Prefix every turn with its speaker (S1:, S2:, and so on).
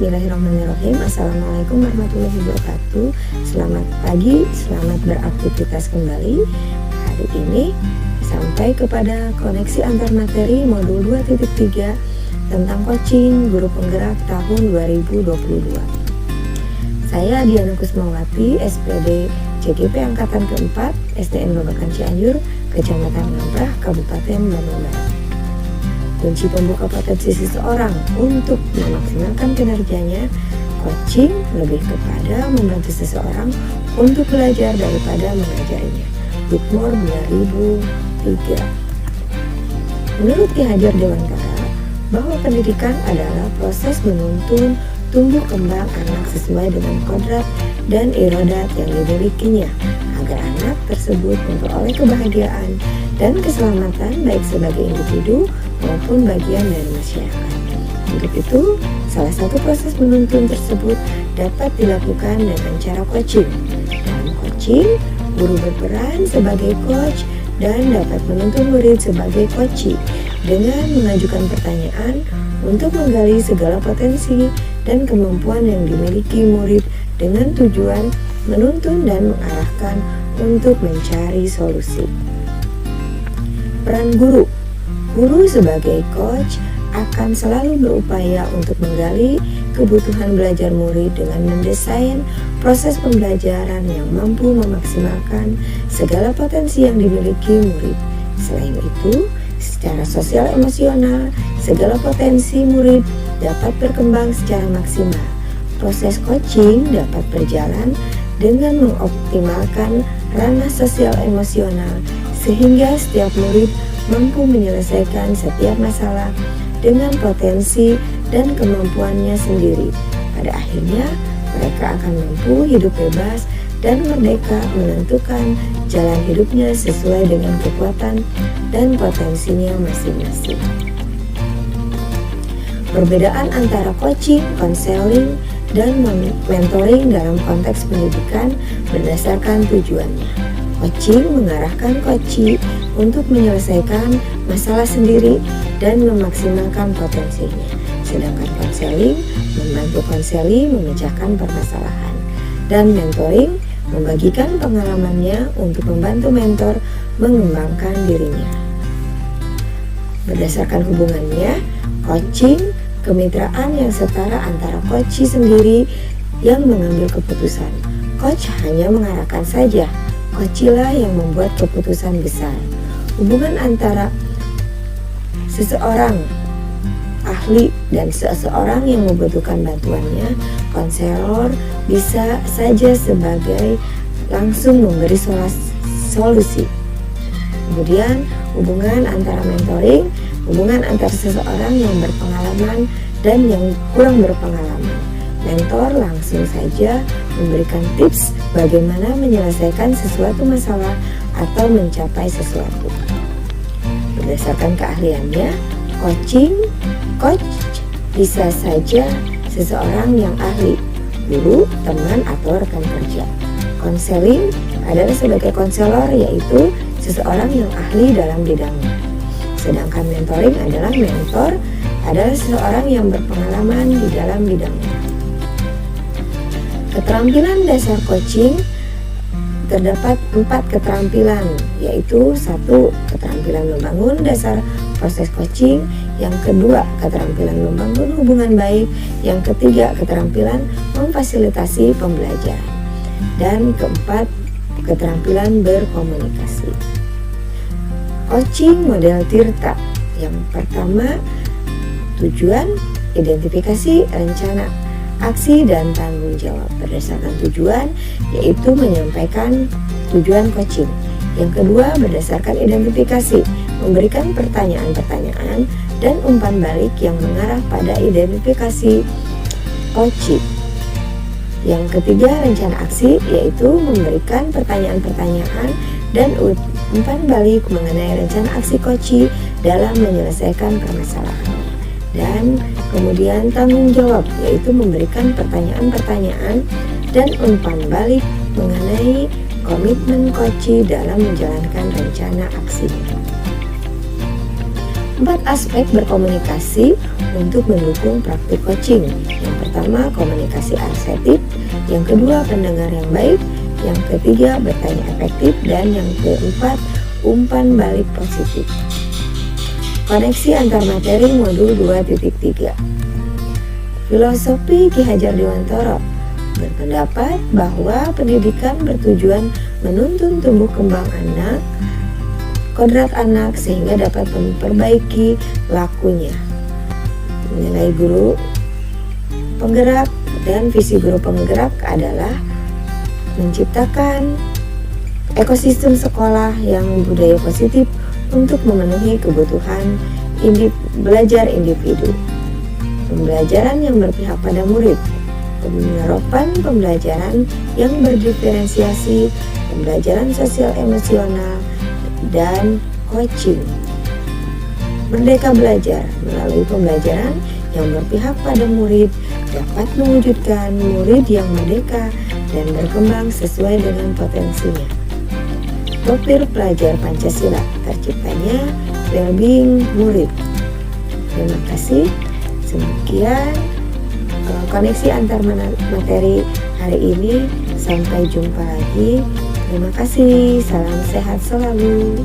S1: Bismillahirrahmanirrahim. Assalamualaikum warahmatullahi wabarakatuh. Selamat pagi, selamat beraktivitas kembali. Hari ini sampai kepada koneksi antar materi modul 2.3 tentang coaching guru penggerak tahun 2022. Saya Diana Kusmawati, SPD CGP Angkatan keempat, SDN Babakan Cianjur, Kecamatan Ngamprah, Kabupaten Bandung Barat. Kunci pembuka potensi seseorang untuk memaksimalkan kinerjanya, coaching lebih kepada membantu seseorang untuk belajar daripada mengajarinya. Whitmore 2003. Menurut Ki Hajar Dewantara, bahwa pendidikan adalah proses menuntun tumbuh kembang anak sesuai dengan kodrat dan irodat yang dimilikinya, agar anak tersebut memperoleh kebahagiaan dan keselamatan baik sebagai individu maupun bagian dari masyarakat. Untuk itu, salah satu proses menuntun tersebut dapat dilakukan dengan cara coaching. Dalam coaching, guru berperan sebagai coach dan dapat menuntun murid sebagai coachee dengan mengajukan pertanyaan untuk menggali segala potensi dan kemampuan yang dimiliki murid dengan tujuan menuntun dan mengarahkan untuk mencari solusi. Peran guru. Guru sebagai coach akan selalu berupaya untuk menggali kebutuhan belajar murid dengan mendesain proses pembelajaran yang mampu memaksimalkan segala potensi yang dimiliki murid. Selain itu, secara sosial emosional, segala potensi murid dapat berkembang secara maksimal. Proses coaching dapat berjalan dengan mengoptimalkan ranah sosial emosional sehingga setiap murid mampu menyelesaikan setiap masalah dengan potensi dan kemampuannya sendiri. Pada akhirnya, mereka akan mampu hidup bebas dan merdeka menentukan jalan hidupnya sesuai dengan kekuatan dan potensinya masing-masing. Perbedaan antara coaching, konseling, dan mentoring dalam konteks pendidikan berdasarkan tujuannya. Coaching mengarahkan coachee untuk menyelesaikan masalah sendiri dan memaksimalkan potensinya. Sedangkan konseling membantu konseli memecahkan permasalahan. Dan mentoring membagikan pengalamannya untuk membantu mentor mengembangkan dirinya. Berdasarkan hubungannya, coaching, kemitraan yang setara antara coachee sendiri yang mengambil keputusan. Coach hanya mengarahkan saja, coachee lah yang membuat keputusan besar. Hubungan antara seseorang ahli dan seseorang yang membutuhkan bantuannya, konselor bisa saja sebagai langsung memberi solusi. Kemudian hubungan antara mentoring, hubungan antara seseorang yang berpengalaman dan yang kurang berpengalaman. Mentor langsung saja memberikan tips bagaimana menyelesaikan sesuatu masalah atau mencapai sesuatu. Berdasarkan keahliannya, coach bisa saja seseorang yang ahli, guru, teman, atau rekan kerja. Konseling adalah sebagai konselor, yaitu seseorang yang ahli dalam bidangnya. Sedangkan mentoring adalah mentor, adalah seseorang yang berpengalaman di dalam bidangnya. Keterampilan dasar coaching terdapat 4 keterampilan, yaitu 1. Keterampilan membangun dasar proses coaching, yang kedua keterampilan membangun hubungan baik, yang ketiga keterampilan memfasilitasi pembelajaran, dan keempat keterampilan berkomunikasi. Coaching model Tirta. Yang pertama, tujuan, identifikasi, rencana, aksi, dan tanggung jawab. Berdasarkan tujuan, yaitu menyampaikan tujuan coaching. Yang kedua, berdasarkan identifikasi, memberikan pertanyaan-pertanyaan dan umpan balik yang mengarah pada identifikasi coaching. Yang ketiga, rencana aksi, yaitu memberikan pertanyaan-pertanyaan dan umpan balik mengenai rencana aksi coachee dalam menyelesaikan permasalahan. Dan kemudian tanggung jawab, yaitu memberikan pertanyaan-pertanyaan dan umpan balik mengenai komitmen coachee dalam menjalankan rencana aksinya. 4 aspek berkomunikasi untuk mendukung praktik coaching. Yang pertama, komunikasi asertif. Yang kedua, pendengar yang baik. Yang ketiga, bertanya efektif. Dan yang keempat, umpan balik positif. Koneksi antar materi modul 2.3. Filosofi Ki Hajar Dewantara berpendapat bahwa pendidikan bertujuan menuntun tumbuh kembang anak, kodrat anak sehingga dapat memperbaiki lakunya. Nilai guru penggerak dan visi guru penggerak adalah menciptakan ekosistem sekolah yang budaya positif untuk memenuhi kebutuhan belajar individu. Pembelajaran yang berpihak pada murid, penerapan pembelajaran yang berdiferensiasi, pembelajaran sosial emosional, dan coaching. Merdeka belajar melalui pembelajaran yang berpihak pada murid dapat mewujudkan murid yang merdeka dan berkembang sesuai dengan potensinya. Topir pelajar Pancasila, terciptanya well-being murid. Terima kasih. Demikian koneksi antar materi hari ini. Sampai jumpa lagi. Terima kasih. Salam sehat selalu.